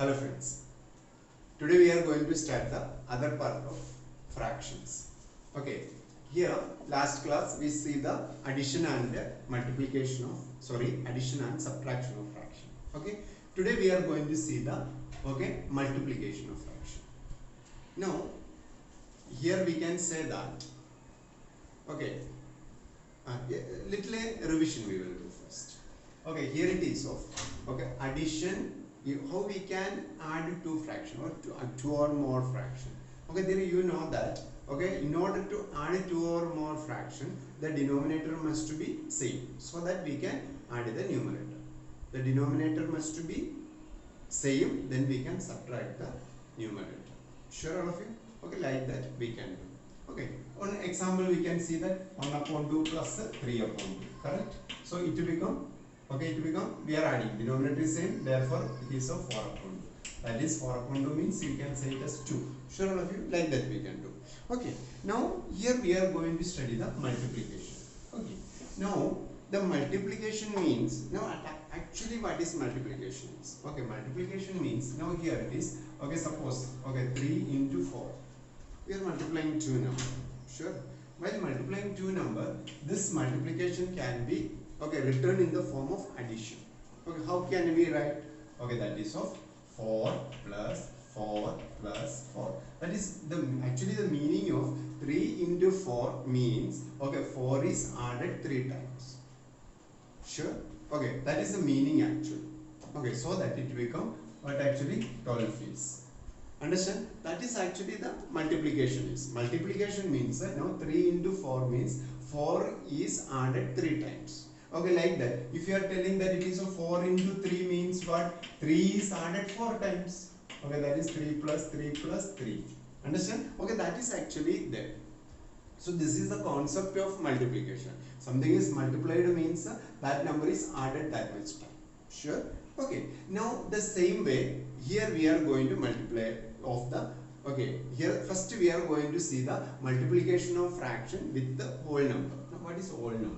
Hello friends, today we are going to start the other part of fractions. Okay, here last class we see the addition and multiplication of, addition and subtraction of fraction. Okay, today we are going to see the multiplication of fraction. Now here we can say that little revision we will do first. Okay, here it is of addition. How we can add two fraction or two or more fraction. Okay, there you know that in order to add two or more fraction, the denominator must be same, so that we can add the numerator. The denominator must be same, then we can subtract the numerator. Sure all of you? Okay, like that we can do. Okay, on example we can see that 1 upon 2 plus 3 upon 2, correct? So it will become we are adding, denominator is same, therefore it is of 4 upon 2. That is 4 upon 2 means you can say it as 2. Sure all of you? Like that we can do. Okay, now here we are going to study the multiplication. Okay, now the multiplication means, now actually what is multiplication is? Okay, multiplication means, now here it is, suppose, 3 into 4. We are multiplying two numbers. Sure. While multiplying two number, this multiplication can be written in the form of addition. Okay, how can we write? That is of 4 plus 4 plus 4. That is actually the meaning of 3 into 4 means 4 is added 3 times. Sure. That is the meaning actually. So that it become what actually 12 is. Understand? That is actually the multiplication is. Multiplication means now 3 into 4 means 4 is added 3 times. Like that. If you are telling that it is a 4 into 3 means what? 3 is added 4 times. That is 3 plus 3 plus 3. Understand? That is actually there. So this is the concept of multiplication. Something is multiplied means that number is added that much time. Sure? Okay. Now the same way here we are going to multiply of the here first we are going to see the multiplication of fraction with the whole number. Now what is whole number?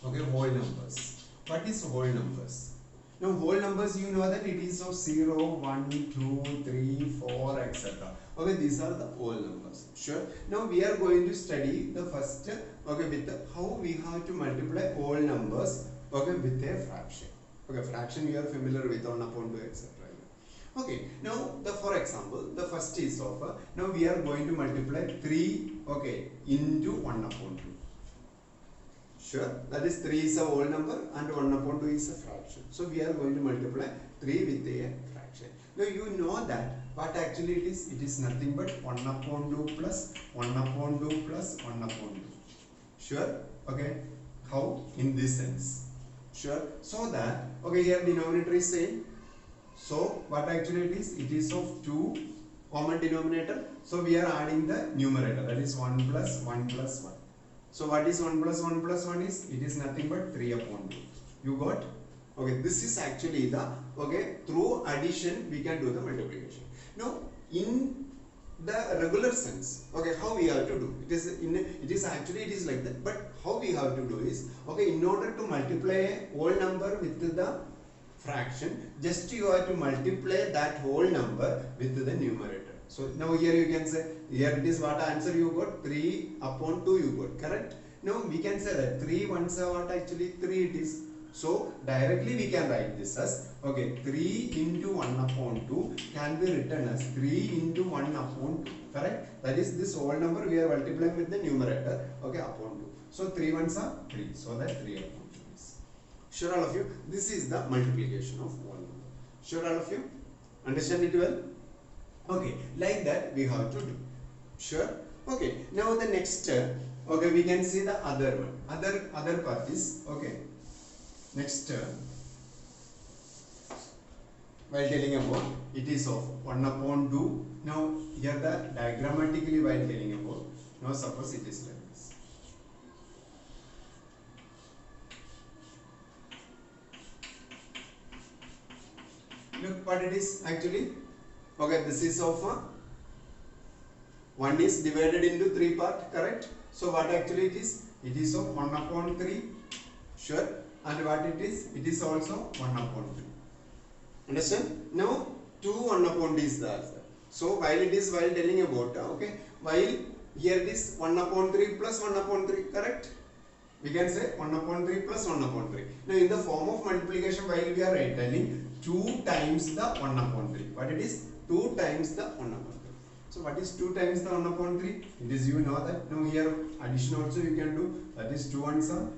Whole numbers. What is whole numbers? Now whole numbers, you know that it is of 0, 1, 2, 3, 4, etc. These are the whole numbers. Sure. Now we are going to study the first with the, how we have to multiply whole numbers with a fraction. Fraction you are familiar with 1 upon 2, etc. Now for example, the first is of now we are going to multiply 3 into 1 upon 2. Sure, that is 3 is a whole number and 1 upon 2 is a fraction. So we are going to multiply 3 with a fraction. Now you know that what actually it is? It is nothing but 1 upon 2 plus 1 upon 2 plus 1 upon 2. Sure, how? In this sense. Sure, so that here denominator is same. So what actually it is? It is of 2 common denominator. So we are adding the numerator, that is 1 plus 1 plus 1. So what is 1 plus 1 plus 1 is? It is nothing but 3 upon 2. You got? This is actually the through addition we can do the multiplication. Now in the regular sense, how we have to do? It is like that. But how we have to do is in order to multiply a whole number with the fraction, just you have to multiply that whole number with the numerator. So now here you can say, here it is what answer you got, 3 upon 2 you got, correct? Now we can say that 3 ones are what actually 3 it is. So directly we can write this as 3 into 1 upon 2 can be written as 3 into 1 upon 2, correct? That is this whole number we are multiplying with the numerator upon 2. So 3 ones are 3, so that 3 upon 2 is. Sure all of you? This is the multiplication of whole number. Sure all of you? Understand it well? Like that we have to do. Sure. Now the next we can see the other one. Other part is next while telling about it is of 1 upon 2. Now here the diagrammatically while telling about, now suppose it is like this. Look what it is actually. This is of 1 is divided into 3 part, correct? So what actually it is? It is of 1 upon 3. Sure. And what it is? It is also 1 upon 3. Understand? Now 2 1 upon d is the answer. So while telling about okay, while here it is 1 upon 3 plus 1 upon 3, correct? We can say 1 upon 3 plus 1 upon 3. Now in the form of multiplication, while we are telling 2 times the 1 upon 3. What it is? 2 times the 1 upon 3. So what is 2 times the 1 upon 3? It is, you know that. Now here addition also you can do. That is 2 ones are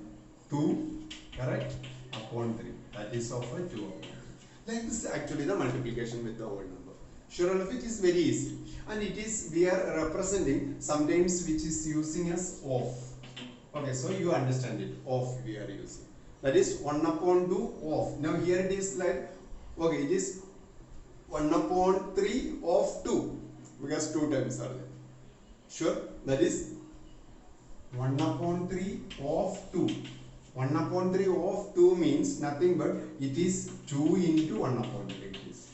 2, correct? Upon 3. That is of a 2 upon 3. Like this is actually the multiplication with the whole number. Sure, all of it is very easy. And it is, we are representing sometimes which is using as of. Okay, so you understand it. Of we are using. That is 1 upon 2 of. Now here it is like, okay, it is 1 upon 3 of 2. Because 2 times are there. Sure, that is 1 upon 3 of 2. 1 upon 3 of 2 means nothing but it is 2 into 1 upon 3. It is.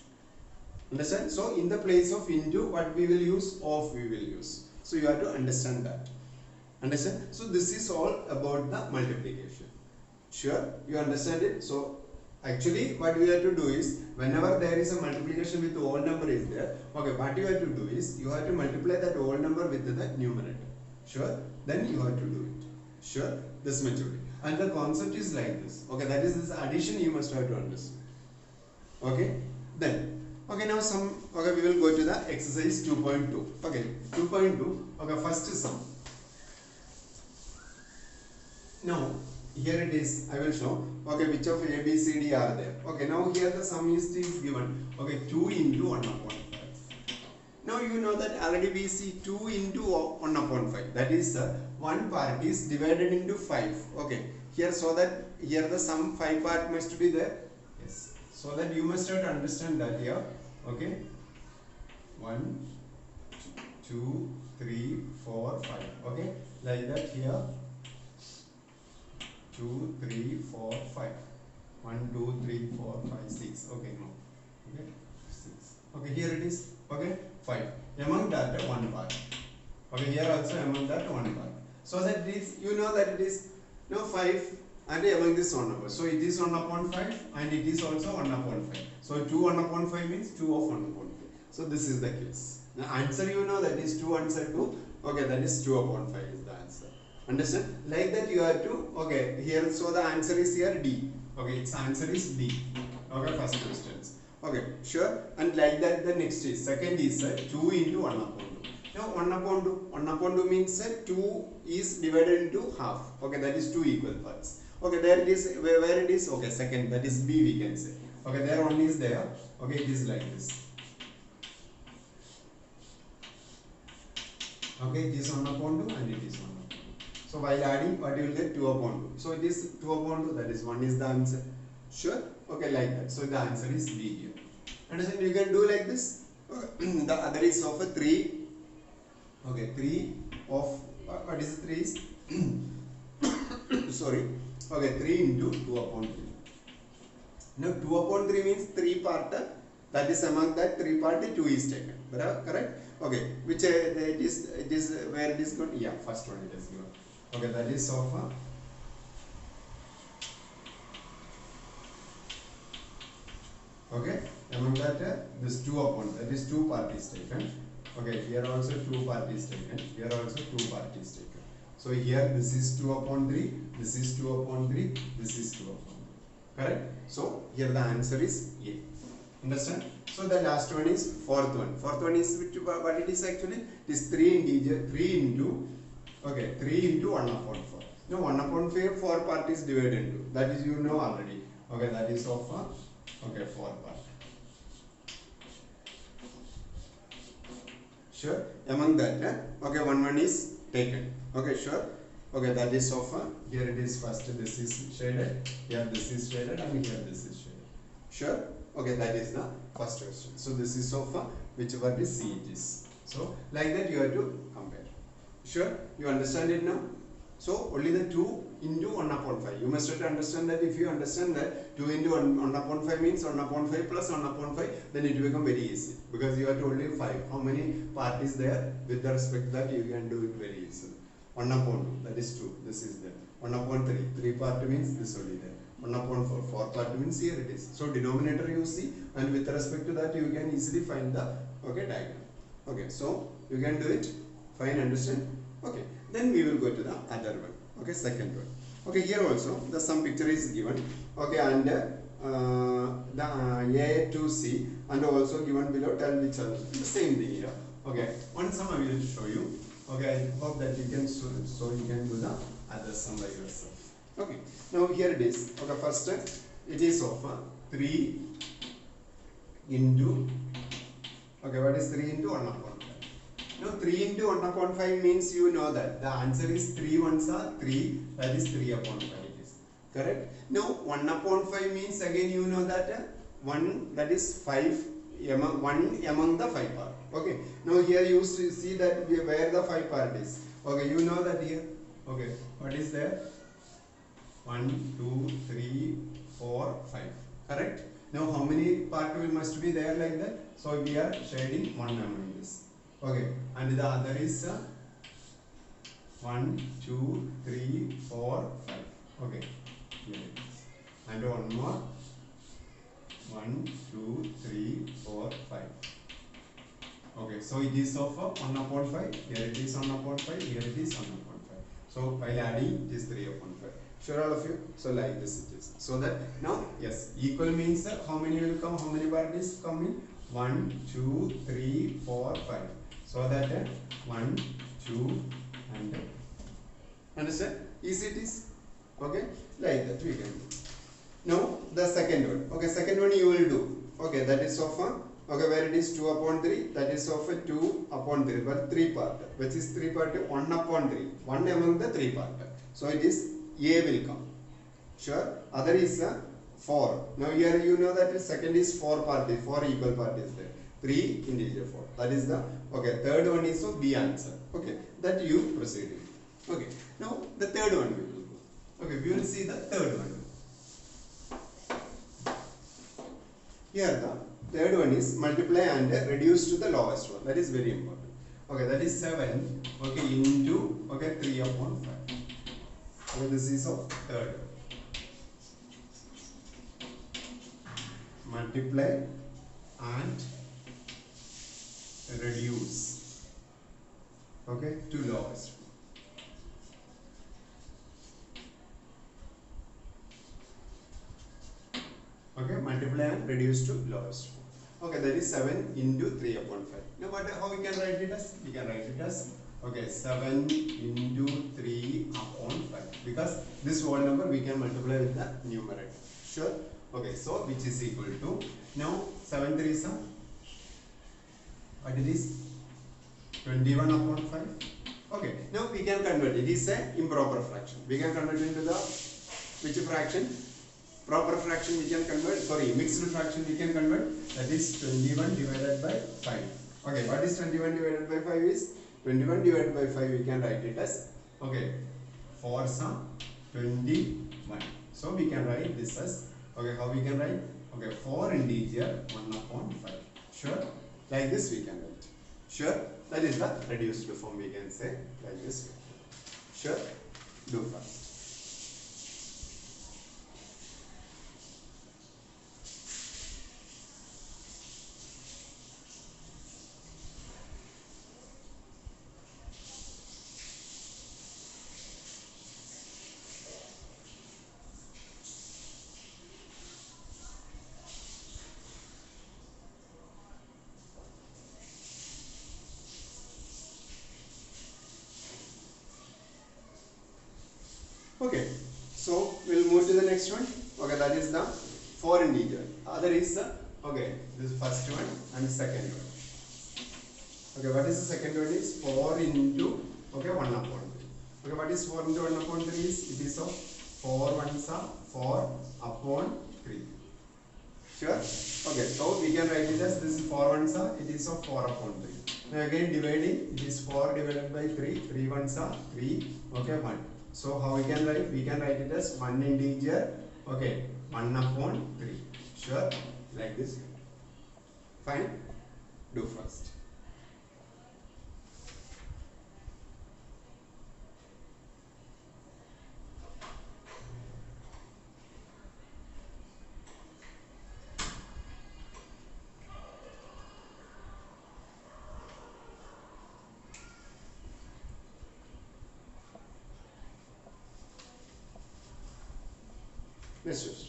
Understand? So in the place of into, what we will use? Of we will use. So you have to understand that. Understand? So this is all about the multiplication. Sure? You understand it? So actually what we have to do is, whenever there is a multiplication with the whole number is there, okay, what you have to do is, you have to multiply that whole number with the numerator. Sure? Then you have to do it. Sure? This much only. And the concept is like this. Okay, that is this addition you must have to understand. Okay? Then, okay, now okay, we will go to the exercise 2.2. Okay, 2.2. Okay, first sum. Now, here it is, I will show, okay, which of A, B, C, D are there. Okay, now here the sum is given, okay, 2 into 1 upon 5. Now you know that already we see 2 into 1 upon 5. That is, one part is divided into 5. Okay, here, so that here the sum 5 part must be there. Yes, so that you must have to understand that here. Okay, 1, 2, 3, 4, 5. Okay, like that here. 2, 3, 4, 5. 1, 2, 3, 4, 5, 6. Okay, no. Okay, 6. Okay, here it is. Okay, 5. Among that, one part. Okay, here also among that, one part. So that this, you know that it is, 5 and among this 1 number. So it is 1 upon 5 and it is also 1 upon 5. So 2 1 upon 5 means 2 of 1 upon 5. So this is the case. The answer, you know, that is 2 answer 2. Okay, that is 2 upon 5 is the answer. Understand? Like that you have to, okay, here, so the answer is here D. Okay, its answer is D. Okay, first questions. Okay, sure. And like that the next is, second is 2 into 1 upon 2. Now 1 upon 2, 1 upon 2 means 2 is divided into half. Okay, that is 2 equal parts. Okay, there it is, where it is, okay, second, that is B we can say. Okay, there one is there. Okay, it is like this. Okay, it is 1 upon 2 and it is 1 upon 2. So while adding, what you will get? 2 upon 2. So it is 2 upon 2, that is 1 is the answer. Sure? Okay, like that. So the answer is B here. Understand? You can do like this. The other is of a 3. Okay, 3 of, what is the 3 is? Sorry. Okay, 3 into 2 upon 3. Now 2 upon 3 means 3 part. That is among that 3 part 2 is taken. Correct? Okay, which it is where it is going? Yeah, first one it is given. Okay, that is of okay, among that this 2 upon, that is 2 part is taken. Okay, here also 2 part is taken. Here also 2 part is taken. So here this is 2 upon 3, this is 2 upon 3, this is 2 upon 3. Correct? So here the answer is A. Understand? So the last one is fourth one. Fourth one is what it is actually? It is 3 integer, 3 into, okay, 3 into 1 upon 4. Now 1 upon 4 part is divided into. That is, you know already. Okay, that is of okay, 4 part. Sure? Among that, okay, one is taken. Okay, sure? Okay, that is of here it is first, this is shaded, here this is shaded, and here this is shaded. Sure? Okay, that is the first question. So this is of whichever is C it is. So like that you have to compare. Sure? You understand it now? So only the 2 into 1 upon 5. You must have to understand that. If you understand that 2 into 1 upon 5 means 1 upon 5 plus 1 upon 5, then it will become very easy. Because you have to only 5. How many part is there? With the respect that you can do it very easily. 1 upon 2, that is 2. This is there. 1 upon 3. 3 part means this only there. 1 upon 4. 4 part means here it is. So denominator you see, and with respect to that you can easily find the diagonal. Okay, so you can do it. Fine, understand? Okay, then we will go to the other one. Okay, second one. Okay, here also the some picture is given. Okay, and the A to C, and also given below, tell which are the same thing here. Okay, one sum I will show you. Okay, I hope that you can so you can do the other sum by yourself. Okay, now here it is. Okay, first it is of 3 into, okay, what is 3 into 1 upon 5? Now 3 into 1 upon 5 means you know that the answer is 3 ones are 3, that is 3 upon 5 it is. Correct? Now 1 upon 5 means again you know that 1, that is 5 1 among the 5 part. Okay, now here you see that where the 5 part is. Okay, you know that here. Okay, what is there? 1, 2, 3, 4, 5. Correct? Now how many part must be there like that? So we are shading 1 among this. Okay, and the other is 1, 2, 3, 4, 5. Okay, here it is. And one more. 1, 2, 3, 4, 5. Okay, so it is of 1 upon 5. Here it is 1 upon 5. Here it is 1 upon 5. So while adding, it is 3 upon 5. Sure, all of you? So like this it is. So that now, yes, equal means how many will come? How many parts come in? 1, 2, 3, 4, 5. So that 1, 2, and understand? Easy it is. Okay, like that we can do. Now the second one. Okay, second one you will do. Okay, that is of okay, where it is 2 upon 3, that is of 2 upon 3, but 3 part, which is 3 part 1 upon 3, 1 among the 3 part. So it is A will come. Sure. Other is 4. Now here you know that second is 4 part, 4 equal part is there. 3 integer 4. That is the okay. Third one is so B answer. Okay, that you proceed with. Okay. Now the third one we will go. Okay, we will see the third one. Here the third one is multiply and reduce to the lowest one. That is very important. Okay, that is 7. Okay, into okay 3 upon 5. Okay, this is of third. Multiply and reduce. Okay, to lowest. Okay, multiply and reduce to lowest. Okay, that is 7 into 3 upon 5. Now how we can write it as? We can write it as okay 7 into 3 upon 5, because this whole number we can multiply with the numerator. Sure. Okay, so which is equal to, now 7 3 is what it is? 21 upon 5. Okay, now we can convert. It is a improper fraction. We can convert into the which fraction? Proper fraction we can convert. Sorry, mixed fraction we can convert. That is 21 divided by 5. Okay, what is 21 divided by 5 is? 21 divided by 5 we can write it as okay 4 some 21. So we can write this as okay, how we can write? Okay, 4 integer 1 upon 5. Sure, like this we can write. Sure, that is the reduced form we can say like this. Sure, do first. Okay, so we'll move to the next one. Okay, that is the 4 integer. Other is the okay, this first one and second one. Okay, what is the second one is 4 into okay 1 upon 3. Okay, what is 4 into 1 upon 3 is? It is of 4 ones are 4 upon 3. Sure. Okay, so we can write it as this 4 ones are, it is of 4 upon 3. Now again dividing, it is 4 divided by 3. 3 ones are 3. Okay, 1. So how we can write? We can write it as 1 integer, okay, 1 upon 3. Sure, like this. Fine. Do first. Next question.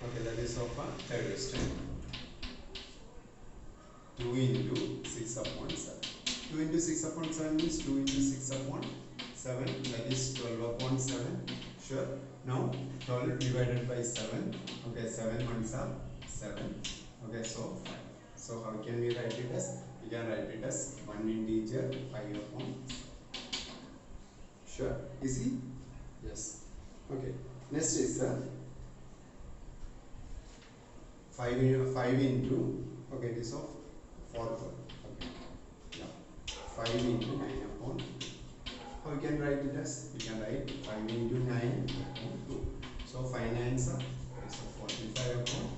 Okay, that is of a third question. 2 into 6 upon 7. 2 into 6 upon 7 means 2 into 6 upon 7, that is 12 upon 7. Sure. Now 12 divided by 7. Okay, 7 ones are 7. Okay, so 5. So how can we write it as? We can write it as one integer 5 upon 7. Sure. Easy? Yes. Okay. Next is 5 into okay, it is of 4. Okay. Yeah. 5 into 9 upon 2. How we can write it as? We can write 5 into 9 upon 2. So 5 nines are 45 upon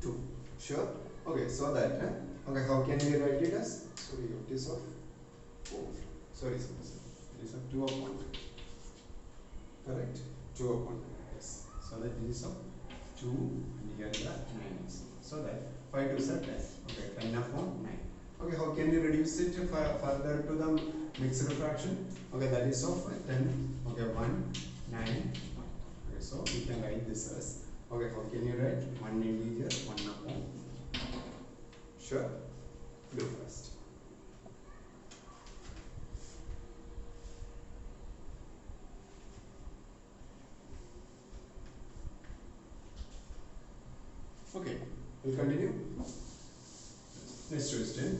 2. Sure. Okay. So that okay. How can we write it as? So it is of 4. Sorry. It is of 2 upon 2. Correct. 2 upon 2. Yes. So that it is of 2 and here the 9 is. So that 5 2s are 10. Okay, 10 upon 9. Okay, how can we reduce it further to the mixed fraction? Okay, that is of 10. Okay, 1, 9, 1. Okay, so we can write this as, okay, how can you write? 1 integer, 1 upon. Sure? Do first. Okay, we'll continue. Next question.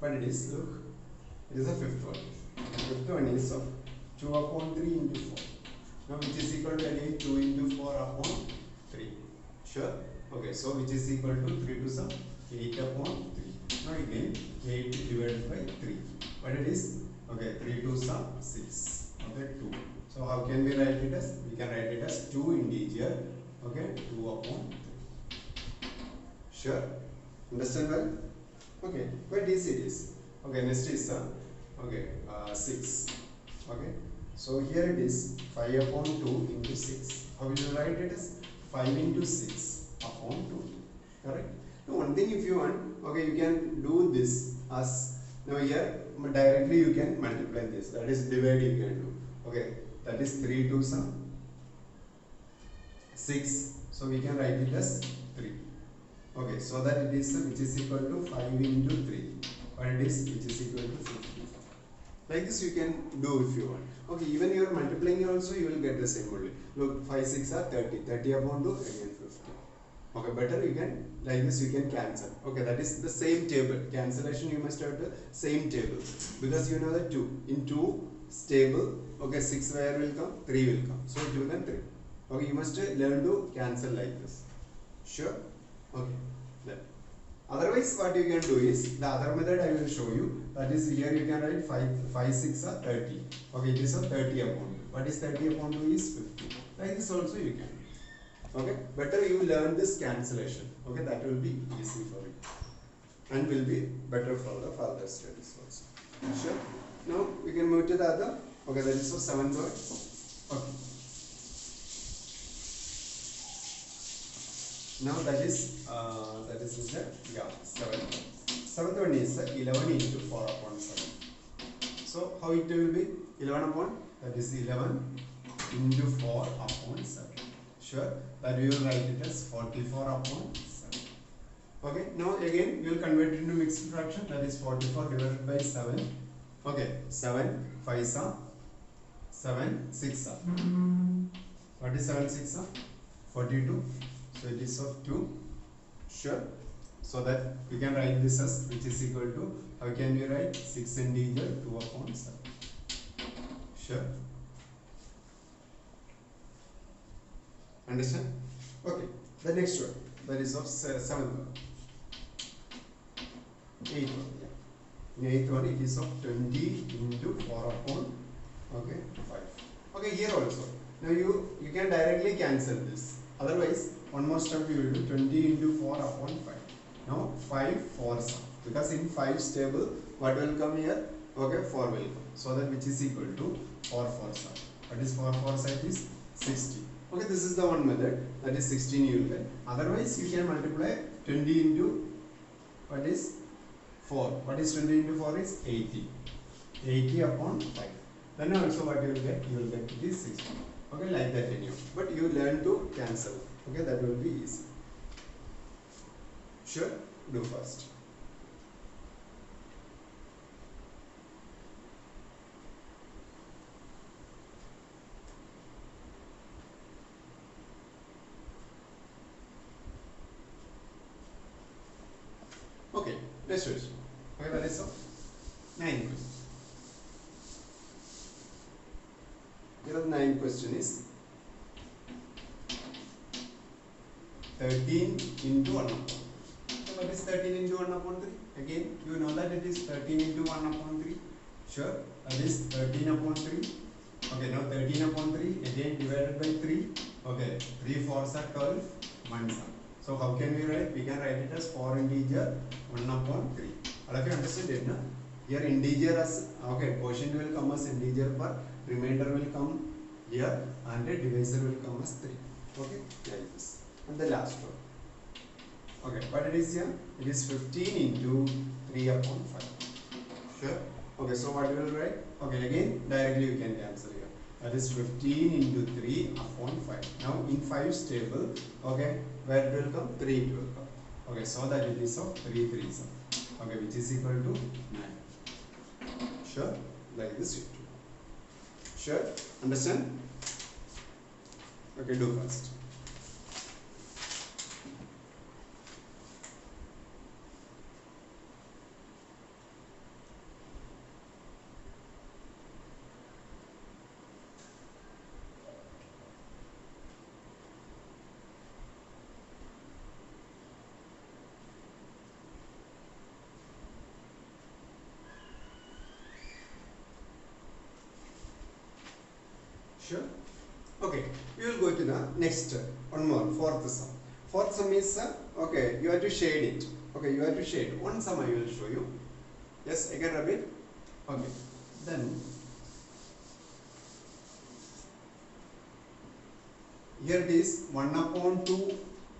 What it is? Look, it is the fifth one. The fifth one is of 2 upon 3 into 4. Now which is equal to again 2 into 4 upon 3. Sure? Okay, so which is equal to 3 to some 8 upon 3. Now again 8 divided by 3. What it is? Okay, 3 to some 6. Okay, 2. So how can we write it as? We can write it as 2 integer. Okay, 2 upon 3. Sure? Understand well? Okay, quite easy it is. Okay, next is 6. Okay, so here it is 5 upon 2 into 6. How will you write it as? 5 into 6 upon 2. Correct? Now one thing, if you want, okay, you can do this as, now here directly you can multiply this, that is divide you can do. Okay, that is 3 to some 6, so we can write it as 3. Okay, so that it is which is equal to 5 into 3, or it is which is equal to 50. Like this you can do if you want. Okay, even you are multiplying also you will get the same only. Look, 5 6 are 30. 30 upon 2 again 50. Okay, better you can, like this you can cancel. Okay, that is the same table. Cancellation you must have the same table. Because you know that 2. In 2 table, okay, 6 where will come? 3 will come. So 2 then 3. Okay, you must learn to cancel like this. Sure? Okay. Then. Otherwise, what you can do is, the other method I will show you. That is, here you can write 5 6 are 30. Okay, it is a 30 upon 2. What is 30 upon 2 is 50. Like this also you can. Okay, better you learn this cancellation. Okay, that will be easy for you. And will be better for the further studies also. Sure? Now, we can move to the other. Okay, that is the 7th one. Okay. Now that is the 7th one. 7th one is 11 into 4 upon 7. So how it will be? 11 upon, that is 11 into 4 upon 7. Sure, that we will write it as 44 upon 7. Okay, now again we will convert it into mixed fraction, that is 44 divided by 7. Okay, 7 5 are 7 6 are. What is 7 6 are? 42. So it is of 2. Sure. So that we can write this as which is equal to, how can we write? 6 integer 2 upon 7. Sure. Understand? Okay. The next one, that is of 7th one. 8th one. Yeah. In 8th one it is of 20 into 4 upon 5. Okay, here also. Now you can directly cancel this. Otherwise, one more step you will do, 20 into 4 upon 5. Now 5 4s, because in 5's table what will come here? Okay, 4 will come. So that which is equal to 4 4s. What is 4 4s? It is 60. Okay, this is the one method, that is 16 you will get. Otherwise you can multiply 20 into what is 4? What is 20 into 4 is 80. 80 upon 5. Then also what you will get? You will get it is 60. Okay, like that anyhow. But you learn to cancel. Okay, that will be easy. Sure, do first. Okay, next question. Okay, that is so. 9 question. Here the 9 question is 13 into 1 upon 3. So what is 13 into 1 upon 3? Again, you know that it is 13 into 1 upon 3. Sure, that is 13 upon 3. Okay, now 13 upon 3 again divided by 3. Okay, 3 4s are 12, 1 sum. So how can we write? We can write it as 4 integer 1 upon 3. All of you understood it, no? Here integer as, okay, quotient will come as integer per, remainder will come here, and the divisor will come as 3. Okay, like this. And the last one. Okay, what it is here? It is 15 into 3 upon 5. Sure? Okay, so what you will write? Okay, again, directly you can cancel here. That is 15 into 3 upon 5. Now, in 5's table, okay, where it will come? 3 it will come. Okay, so that it is of 3 3's. Okay, which is equal to 9. Sure? Like this you do. Sure? Understand? Okay, do first. Sure? Okay, we will go to the next one more, fourth sum. Fourth sum is, okay, you have to shade it. Okay, you have to shade. One sum I will show you. Yes, again rub it. Okay, then here it is 1 upon 2,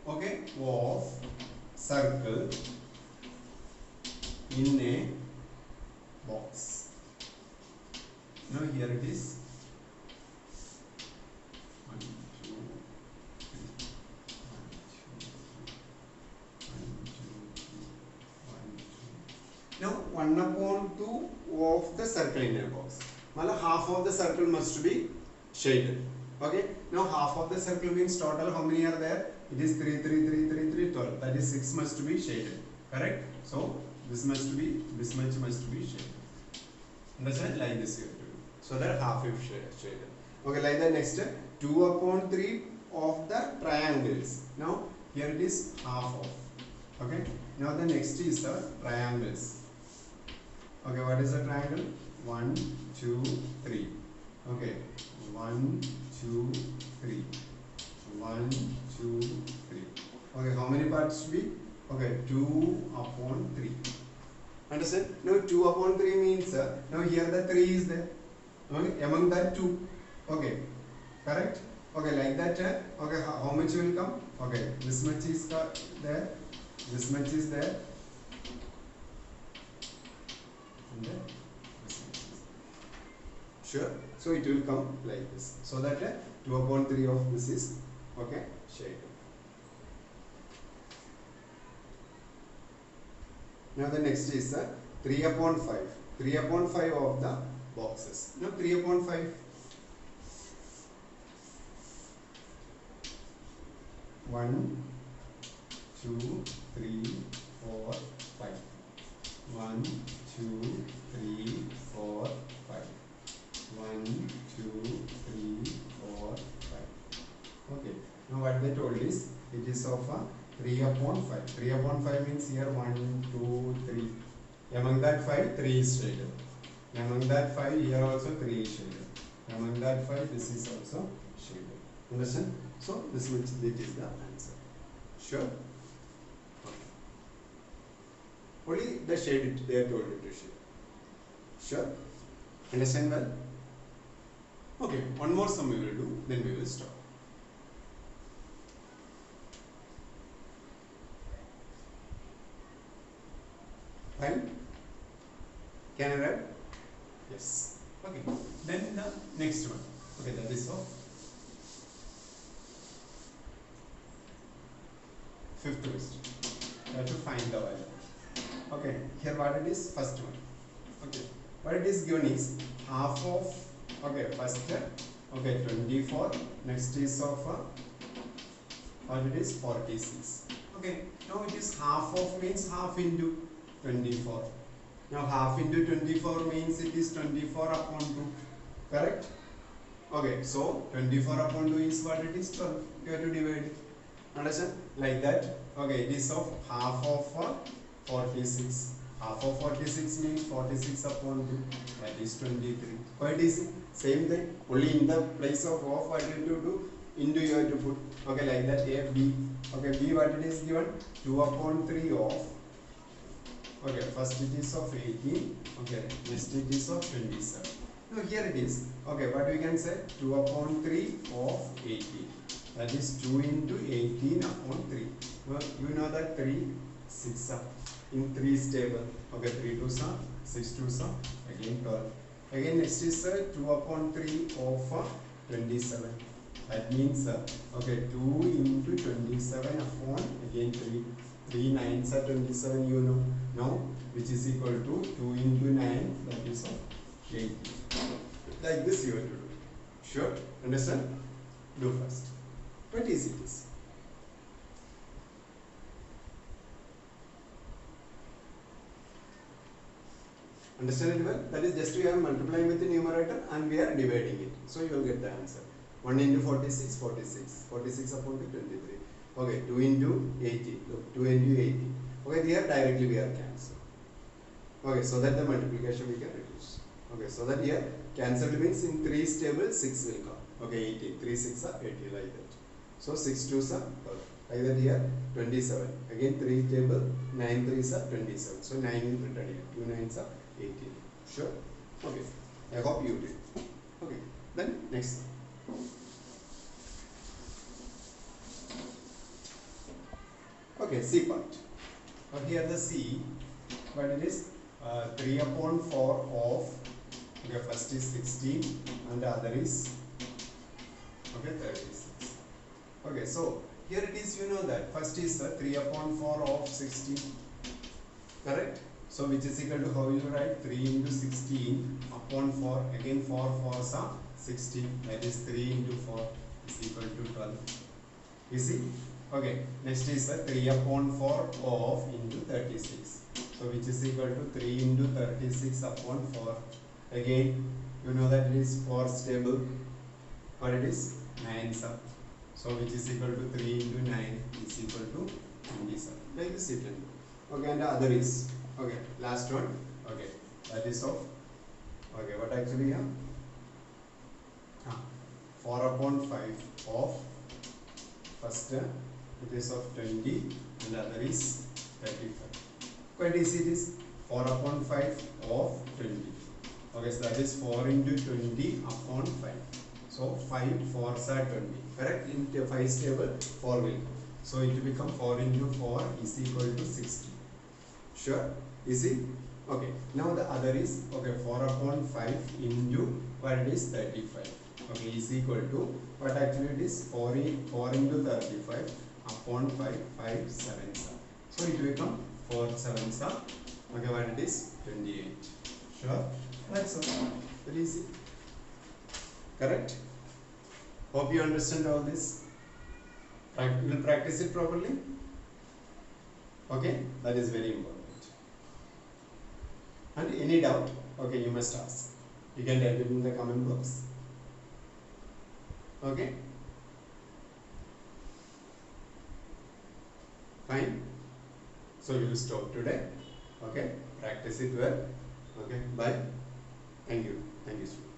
okay, of circle in a box. Now here it is 1, 2, 3, 1, 2, 3, 1, 2, 1, 2. Now 1 upon 2 of the circle in a box. Well, half of the circle must be shaded. Okay. Now half of the circle means total how many are there? It is 3, 3, 3, 3, 3, 12. That is 6 must be shaded. Correct? So this much must be shaded. Understand? Like this you have to do. So that half is shaded. Okay, like that next 2 upon 3 of the triangles. Now here it is half of. Okay. Now the next is the triangles. Okay, what is the triangle? 1, 2, 3. Okay, 1, 2, 3. 1, 2, 3. Okay, how many parts to be? Okay, 2 upon 3. Understand? Now 2 upon 3 means, now here the 3 is there. Okay, among that 2. Okay, correct? Okay, like that. Okay, how much will come? Okay, this much is there. This much is there. And then this much is there. Sure? So it will come like this. So that 2 upon 3 of this is, okay, shaded. Now the next is 3 upon 5. 3 upon 5 of the boxes. Now 3 upon 5. 1, 2, 3, 4, 5. 1, 2, 3, 4, 5. 1, 2, 3, 4, 5. Okay. Now what they told is, it is of 3 upon 5. 3 upon 5 means here 1, 2, 3. Among that 5, 3 is shaded. Among that 5, here also 3 is shaded. Among that 5, this is also shaded. Understand? So this much, it is the answer. Sure? Okay. Only the shade they are told you to shade. Sure? Understand well? Okay, one more sum we will do, then we will stop. Fine. Can I write? Yes. Okay. Then the next one. Okay, that is of fifth question. You have to find the value. Okay. Here what it is? First one. Okay. What it is given is half of. Okay. First. Okay. 24. Next is of. What it is? 46. Okay. Now it is half of means half into 24. Now half into 24 means it is 24 upon 2. Correct? Okay, so 24 upon 2 is what it is? 12. You have to divide it. Understand? Like that. Okay, it is of half of 46. Half of 46 means 46 upon 2. That is 23. Quite easy. Same thing. Only in the place of what you have to do? Into you have to put. Okay, like that. A, B. Okay, B what it is given? 2 upon 3 of. Okay, first it is of 18. Okay, next it is of 27. Now here it is. Okay, what we can say? 2 upon 3 of 18. That is 2 into 18 upon 3. Well, you know that 3, 6 up. In 3 is table. Okay, 3 2s are 6 2s are again 12. Again next is 2 upon 3 of 27. That means okay, 2 into 27 upon again 3. 3 9s are 27, you know. Now, which is equal to 2 into 9, that is 80. Like this you have to do. Sure? Understand? Do first. What is it? Understand it well? That is just we are multiplying with the numerator and we are dividing it. So you will get the answer. 1 into 46, 46. 46 upon 2, 23. Okay, 2 into 80. Look, 2 into 80. Okay, here directly we are cancelled. Okay, so that the multiplication we can reduce. Okay, so that here cancelled means in 3's table 6 will come. Okay, 80. 3 6 are 80 like that. So 6 2s are 12. Like that here 27. Again 3 table 9 3s are 27. So 9 is written here. 2 9s are 18. Sure? Okay. I hope you did. Okay. Then next. Okay, C part. But here the C, what it is? 3 upon 4 of, okay, first is 16 and the other is, okay, 36. Okay, so here it is, you know that first is 3 upon 4 of 16, correct? So which is equal to, how you write? 3 into 16 upon 4, again 4 4s are 16, that is 3 into 4 is equal to 12. You see? Okay, next is 3 upon 4 of into 36. So which is equal to 3 into 36 upon 4. Again, you know that it is 4 stable. What it is? 9 sub. So which is equal to 3 into 9 is equal to 27. Like this it can do. Okay, and the other is, okay, last one. Okay, that is of, okay, what actually here? 4 upon 5 of, first it is of 20 and the other is 35. Quite easy it is. 4 upon 5 of 20. Okay, so that is 4 into 20 upon 5. So 5 4s are 20. Correct? In 5's table 4 will come. So it will become 4 into 4 is equal to 60. Sure? Easy? Okay. Now the other is, okay, 4 upon 5 into what it is 35. Okay, is equal to what actually it is 4 into 35 upon 5, 5 7s are. So it will become 4 7s are. Okay, what it is 28. Sure? That's all. Very easy. Correct? Hope you understand all this. You will practice it properly. Okay, that is very important. And any doubt, okay, you must ask. You can type it in the comment box. Okay? Fine. So you will stop today. Okay? Practice it well. Okay? Bye. Thank you. Thank you, students.